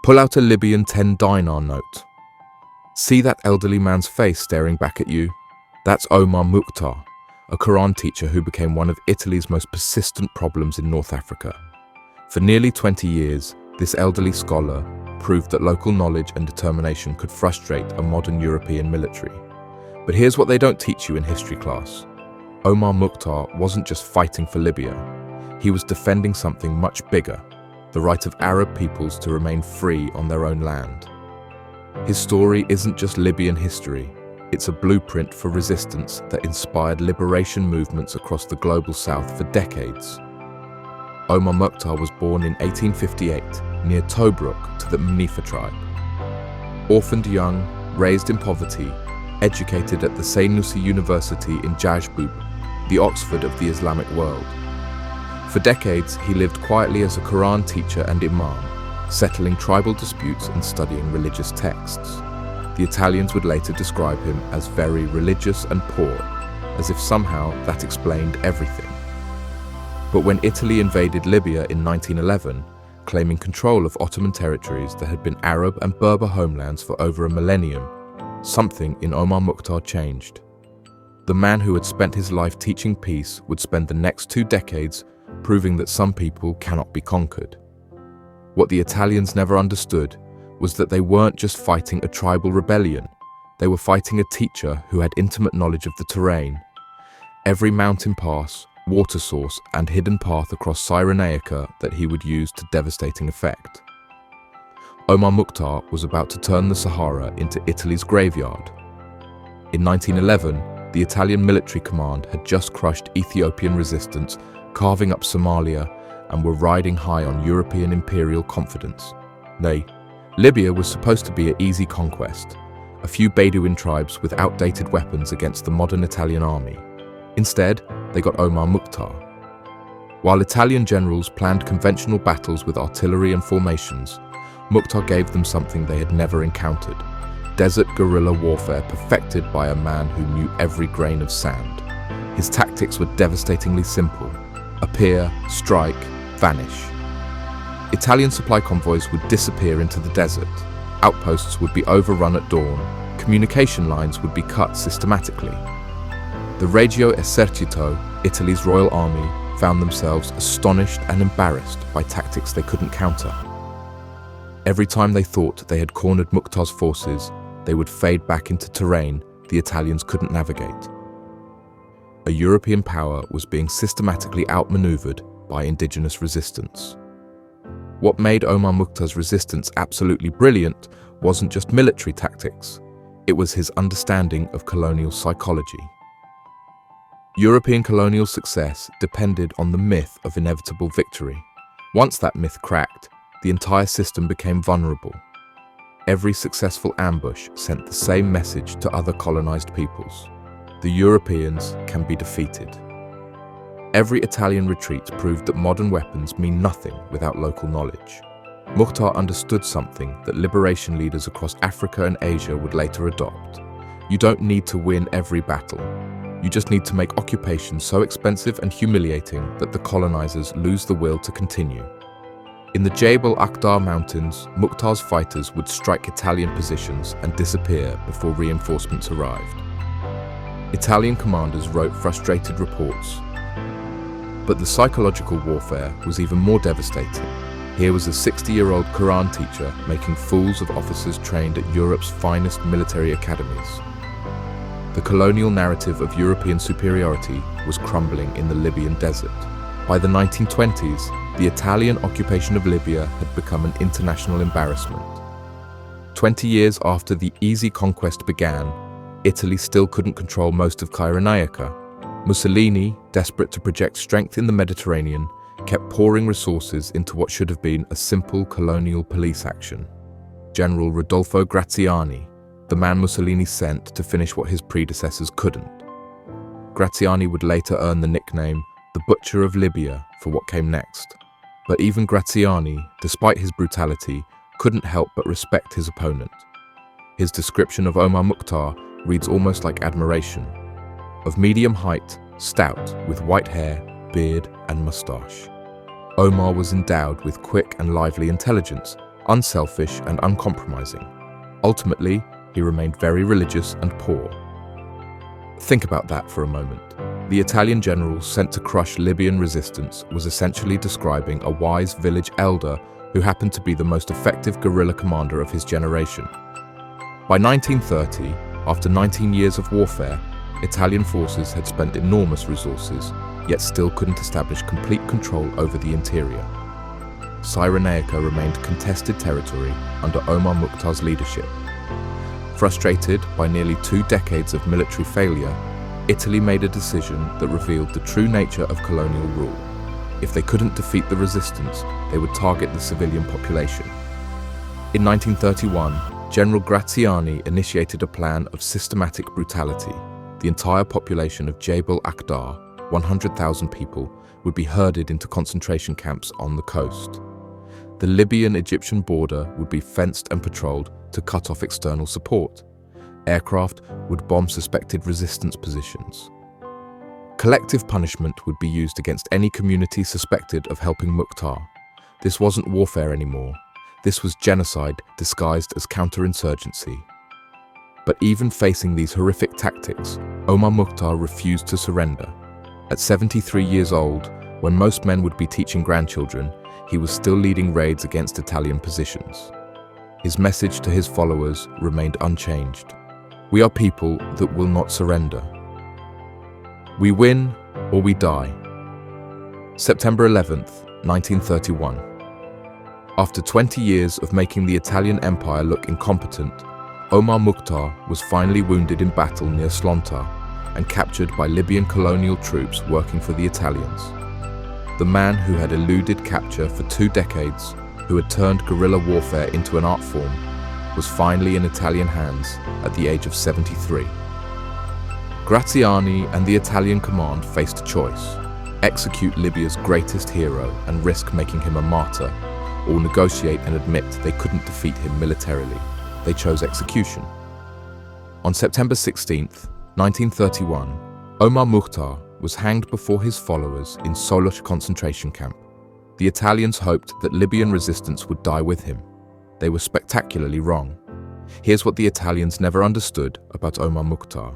Pull out a Libyan 10-dinar note. See that elderly man's face staring back at you? That's Omar Mukhtar, a Quran teacher who became one of Italy's most persistent problems in North Africa. For nearly 20 years, this elderly scholar proved that local knowledge and determination could frustrate a modern European military. But here's what they don't teach you in history class. Omar Mukhtar wasn't just fighting for Libya. He was defending something much bigger, the right of Arab peoples to remain free on their own land. His story isn't just Libyan history, it's a blueprint for resistance that inspired liberation movements across the global south for decades. Omar Mukhtar was born in 1858 near Tobruk to the Manifa tribe. Orphaned young, raised in poverty, educated at the Cyrenaica University in Jajbub, the Oxford of the Islamic world. For decades, he lived quietly as a Quran teacher and imam, settling tribal disputes and studying religious texts. The Italians would later describe him as very religious and poor, as if somehow that explained everything. But when Italy invaded Libya in 1911, claiming control of Ottoman territories that had been Arab and Berber homelands for over a millennium, something in Omar Mukhtar changed. The man who had spent his life teaching peace would spend the next 2 decades proving that some people cannot be conquered. What the Italians never understood was that they weren't just fighting a tribal rebellion, they were fighting a teacher who had intimate knowledge of the terrain. Every mountain pass, water source, and hidden path across Cyrenaica that he would use to devastating effect. Omar Mukhtar was about to turn the Sahara into Italy's graveyard. In 1911, the Italian military command had just crushed Ethiopian resistance, carving up Somalia, and were riding high on European imperial confidence. Nay, Libya was supposed to be an easy conquest, a few Bedouin tribes with outdated weapons against the modern Italian army. Instead, they got Omar Mukhtar. While Italian generals planned conventional battles with artillery and formations, Mukhtar gave them something they had never encountered: desert guerrilla warfare perfected by a man who knew every grain of sand. His tactics were devastatingly simple: appear, strike, vanish. Italian supply convoys would disappear into the desert, outposts would be overrun at dawn, communication lines would be cut systematically. The Regio Esercito, Italy's royal army, found themselves astonished and embarrassed by tactics they couldn't counter. Every time they thought they had cornered Mukhtar's forces, they would fade back into terrain the Italians couldn't navigate. A European power was being systematically outmaneuvered by indigenous resistance. What made Omar Mukhtar's resistance absolutely brilliant wasn't just military tactics, it was his understanding of colonial psychology. European colonial success depended on the myth of inevitable victory. Once that myth cracked, the entire system became vulnerable. Every successful ambush sent the same message to other colonized peoples: the Europeans can be defeated. Every Italian retreat proved that modern weapons mean nothing without local knowledge. Mukhtar understood something that liberation leaders across Africa and Asia would later adopt. You don't need to win every battle. You just need to make occupation so expensive and humiliating that the colonizers lose the will to continue. In the Jebel Akhdar mountains, Mukhtar's fighters would strike Italian positions and disappear before reinforcements arrived. Italian commanders wrote frustrated reports. But the psychological warfare was even more devastating. Here was a 60-year-old Quran teacher making fools of officers trained at Europe's finest military academies. The colonial narrative of European superiority was crumbling in the Libyan desert. By the 1920s, the Italian occupation of Libya had become an international embarrassment. 20 years after the easy conquest began, Italy still couldn't control most of Cyrenaica. Mussolini, desperate to project strength in the Mediterranean, kept pouring resources into what should have been a simple colonial police action. General Rodolfo Graziani, the man Mussolini sent to finish what his predecessors couldn't. Graziani would later earn the nickname the Butcher of Libya for what came next. But even Graziani, despite his brutality, couldn't help but respect his opponent. His description of Omar Mukhtar reads almost like admiration. Of medium height, stout, with white hair, beard, and moustache. Omar was endowed with quick and lively intelligence, unselfish and uncompromising. Ultimately, he remained very religious and poor. Think about that for a moment. The Italian general sent to crush Libyan resistance was essentially describing a wise village elder who happened to be the most effective guerrilla commander of his generation. By 1930, after 19 years of warfare, Italian forces had spent enormous resources, yet still couldn't establish complete control over the interior. Cyrenaica remained contested territory under Omar Mukhtar's leadership. Frustrated by nearly 2 decades of military failure, Italy made a decision that revealed the true nature of colonial rule. If they couldn't defeat the resistance, they would target the civilian population. In 1931, General Graziani initiated a plan of systematic brutality. The entire population of Jebel Akhdar, 100,000 people, would be herded into concentration camps on the coast. The Libyan-Egyptian border would be fenced and patrolled to cut off external support. Aircraft would bomb suspected resistance positions. Collective punishment would be used against any community suspected of helping Mukhtar. This wasn't warfare anymore. This was genocide disguised as counterinsurgency. But even facing these horrific tactics, Omar Mukhtar refused to surrender. At 73 years old, when most men would be teaching grandchildren, he was still leading raids against Italian positions. His message to his followers remained unchanged. We are people that will not surrender. We win or we die. September 11th, 1931. After 20 years of making the Italian Empire look incompetent, Omar Mukhtar was finally wounded in battle near Slonta and captured by Libyan colonial troops working for the Italians. The man who had eluded capture for 2 decades, who had turned guerrilla warfare into an art form, was finally in Italian hands at the age of 73. Graziani and the Italian command faced a choice: execute Libya's greatest hero and risk making him a martyr, or negotiate and admit they couldn't defeat him militarily. They chose execution. On September 16th, 1931, Omar Mukhtar was hanged before his followers in Solos concentration camp. The Italians hoped that Libyan resistance would die with him. They were spectacularly wrong. Here's what the Italians never understood about Omar Mukhtar.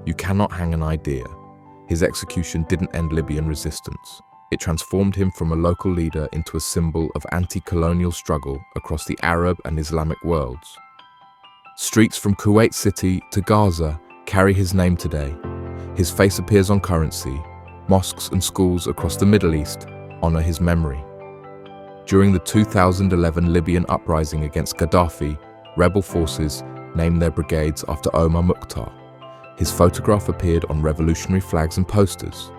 You cannot hang an idea. His execution didn't end Libyan resistance. It transformed him from a local leader into a symbol of anti-colonial struggle across the Arab and Islamic worlds. Streets from Kuwait City to Gaza carry his name today. His face appears on currency. Mosques and schools across the Middle East honor his memory. During the 2011 Libyan uprising against Gaddafi, rebel forces named their brigades after Omar Mukhtar. His photograph appeared on revolutionary flags and posters.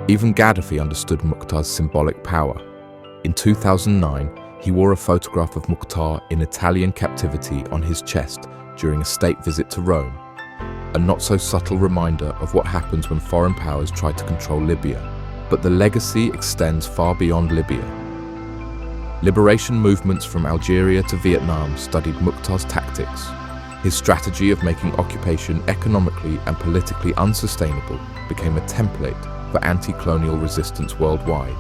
Even Gaddafi understood Mukhtar's symbolic power. In 2009, he wore a photograph of Mukhtar in Italian captivity on his chest during a state visit to Rome, a not-so-subtle reminder of what happens when foreign powers try to control Libya. But the legacy extends far beyond Libya. Liberation movements from Algeria to Vietnam studied Mukhtar's tactics. His strategy of making occupation economically and politically unsustainable became a template for anti-colonial resistance worldwide.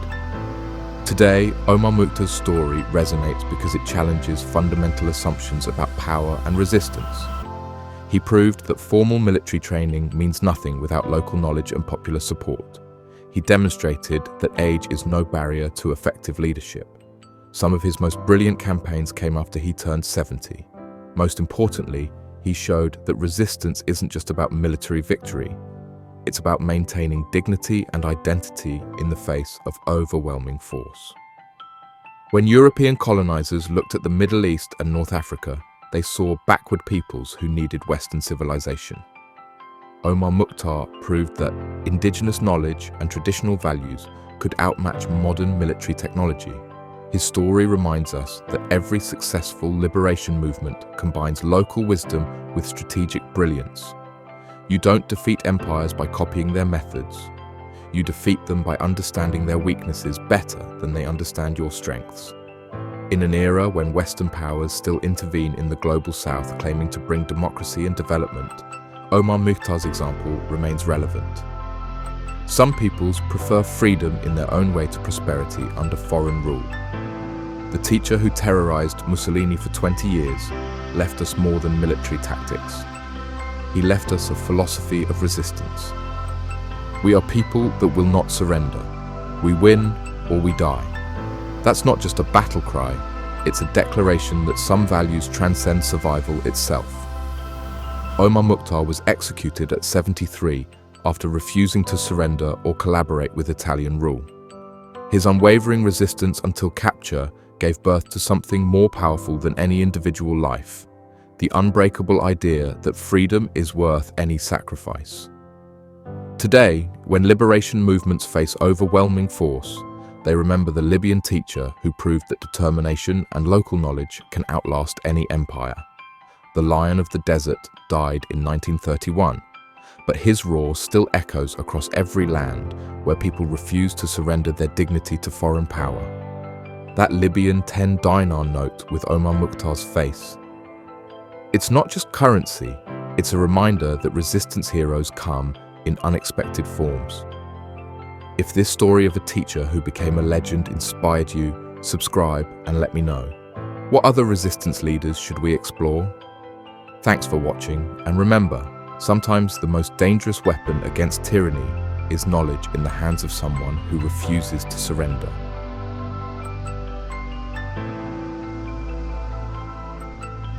Today, Omar Mukhtar's story resonates because it challenges fundamental assumptions about power and resistance. He proved that formal military training means nothing without local knowledge and popular support. He demonstrated that age is no barrier to effective leadership. Some of his most brilliant campaigns came after he turned 70. Most importantly, he showed that resistance isn't just about military victory. It's about maintaining dignity and identity in the face of overwhelming force. When European colonizers looked at the Middle East and North Africa, they saw backward peoples who needed Western civilization. Omar Mukhtar proved that indigenous knowledge and traditional values could outmatch modern military technology. His story reminds us that every successful liberation movement combines local wisdom with strategic brilliance. You don't defeat empires by copying their methods. You defeat them by understanding their weaknesses better than they understand your strengths. In an era when Western powers still intervene in the global South claiming to bring democracy and development, Omar Mukhtar's example remains relevant. Some peoples prefer freedom in their own way to prosperity under foreign rule. The teacher who terrorized Mussolini for 20 years left us more than military tactics. He left us a philosophy of resistance. We are people that will not surrender. We win or we die. That's not just a battle cry, it's a declaration that some values transcend survival itself. Omar Mukhtar was executed at 73 after refusing to surrender or collaborate with Italian rule. His unwavering resistance until capture gave birth to something more powerful than any individual life, the unbreakable idea that freedom is worth any sacrifice. Today, when liberation movements face overwhelming force, they remember the Libyan teacher who proved that determination and local knowledge can outlast any empire. The Lion of the Desert died in 1931, but his roar still echoes across every land where people refuse to surrender their dignity to foreign power. That Libyan 10 dinar note with Omar Mukhtar's face. It's not just currency, it's a reminder that resistance heroes come in unexpected forms. If this story of a teacher who became a legend inspired you, subscribe and let me know. What other resistance leaders should we explore? Thanks for watching, and remember, sometimes the most dangerous weapon against tyranny is knowledge in the hands of someone who refuses to surrender.